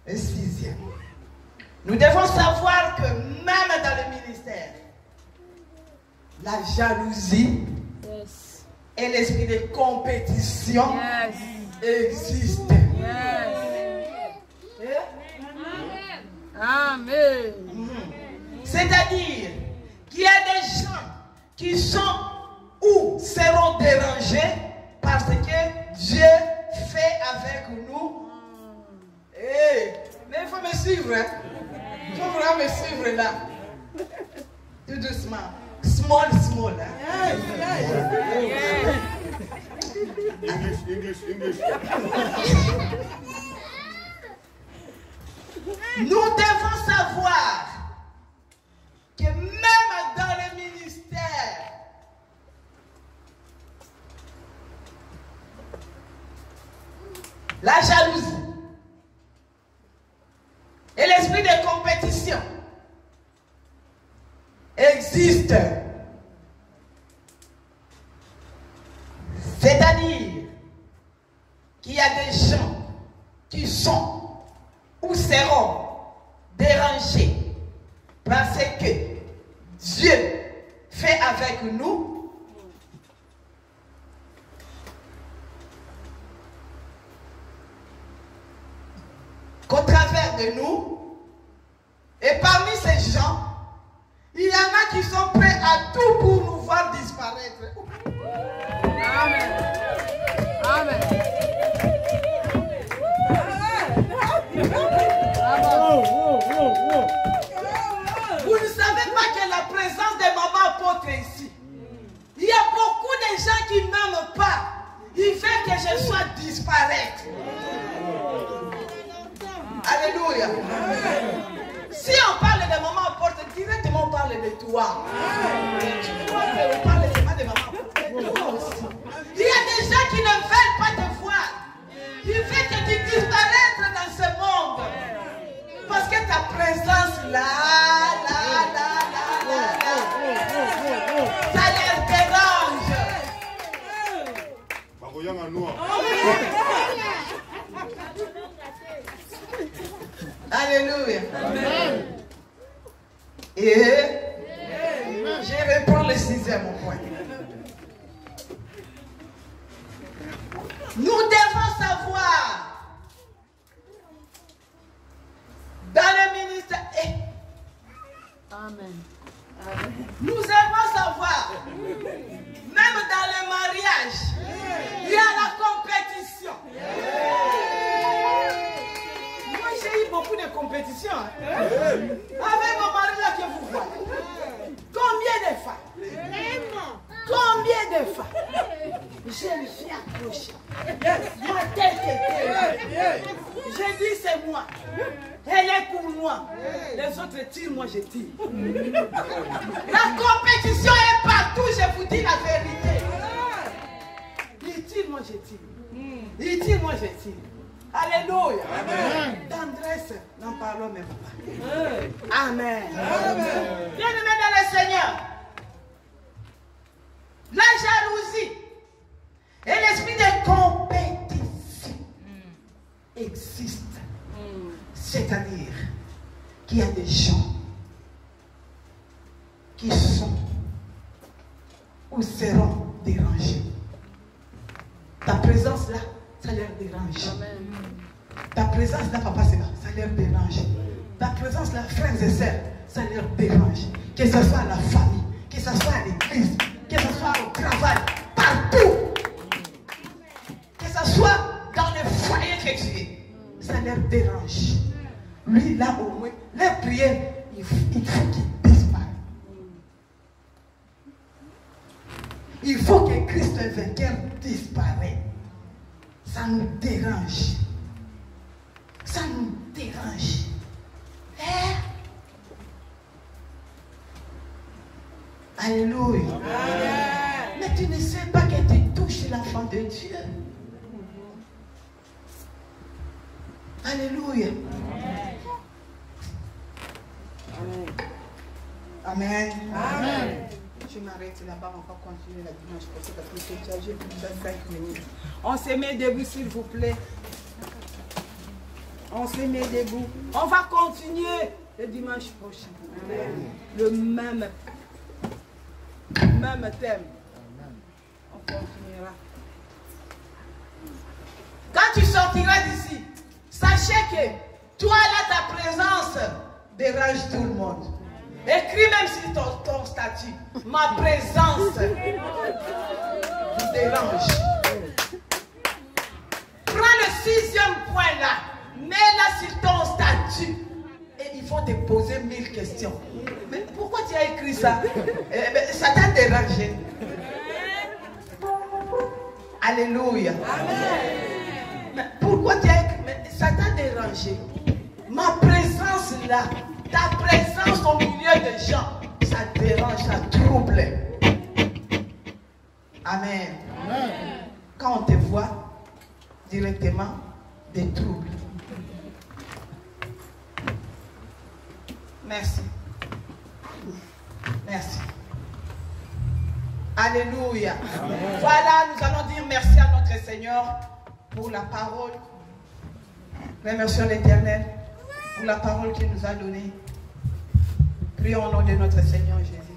le 6e. Nous devons savoir que même dans le ministère, la jalousie et l'esprit de compétition existent. Amen. C'est-à-dire qu'il y a des gens qui sont ou seront dérangés parce que Dieu fait avec nous. Mais il faut me suivre. Hein? Il faut vraiment me suivre là. Tout doucement. Small. Hein? English. Nous devons savoir que même dans le ministère, la jalousie et l'esprit de compétition existent. C'est-à-dire qu'il y a des gens qui sont ou seront dérangés parce que Dieu fait avec nous qu'au travers de nous, et parmi ces gens, il y en a qui sont prêts à tout pour nous voir disparaître. Amen. Amen. Vous ne savez pas que la présence de maman apôtre ici, il y a beaucoup de gens qui n'aiment pas. Il fait que je sois disparaître. Alléluia. Si on parle de maman apôtre, directement on parle de toi. Tu crois qu'on parle seulement de maman apôtre, toi aussi. Il y a des gens qui ne veulent pas te voir. Il fait que tu disparaîtres dans ce monde. Parce que ta présence là, ça les dérange. Alléluia. Et je reprends le 6e point. Nous devons savoir dans le ministère. Amen. Nous devons savoir, même dans le mariage, il y a la compétition. Moi, j'ai eu beaucoup de compétition. Avec mon mari là que vous voyez. Combien de femmes? Combien de femmes? Ma tête était. J'ai dit c'est moi. Elle est pour moi. Les autres tirent, moi je tire. La compétition est partout, je vous dis la vérité. Il tire, moi je tire. Il tire, moi je tire. Alléluia. Tendresse, n'en parlons même pas. Amen. Bien-aimés dans le Seigneur, la jalousie et l'esprit de compétition existent. C'est-à-dire qu'il y a des gens qui sont ou seront dérangés. Ta présence là, ça leur dérange. Ta présence là, papa, c'est là, ça leur dérange. Ta présence là, frères et sœurs, ça leur dérange. Que ce soit à la famille, que ce soit à l'église, que ce soit au travail, partout. Que ce soit dans le foyer que tu es, ça leur dérange. Lui, là, au moins, les prières, il faut qu'il disparaisse. Il faut que Christ le vainqueur disparaisse. Ça nous dérange. Ça nous dérange. Alléluia. Mais tu ne sais pas que tu touches l'enfant de Dieu. Alléluia. Amen. Amen. Je m'arrête là-bas, on va continuer la dimanche prochain parce que c'est chargé pour 5 minutes. On se met debout, s'il vous plaît. On se met debout. On va continuer le dimanche prochain. Le même thème. On continuera. Quand tu sortiras d'ici, sachez que toi là, ta présence dérange tout le monde. Écris même sur ton statut. Ma présence vous dérange. Prends le 6e point là. Mets-la sur ton statut. Et ils vont te poser 1000 questions. Mais pourquoi tu as écrit ça? Ça t'a dérangé. Alléluia. Mais pourquoi tu as écrit? Mais ça t'a dérangé. Ma présence là. Ta présence au milieu des gens, ça dérange, ça trouble. Amen. Quand on te voit directement, des troubles. Merci. Merci. Alléluia. Voilà, nous allons dire merci à notre Seigneur pour la parole. Remercions l'Éternel pour la parole qu'il nous a donnée. Prions au nom de notre Seigneur Jésus.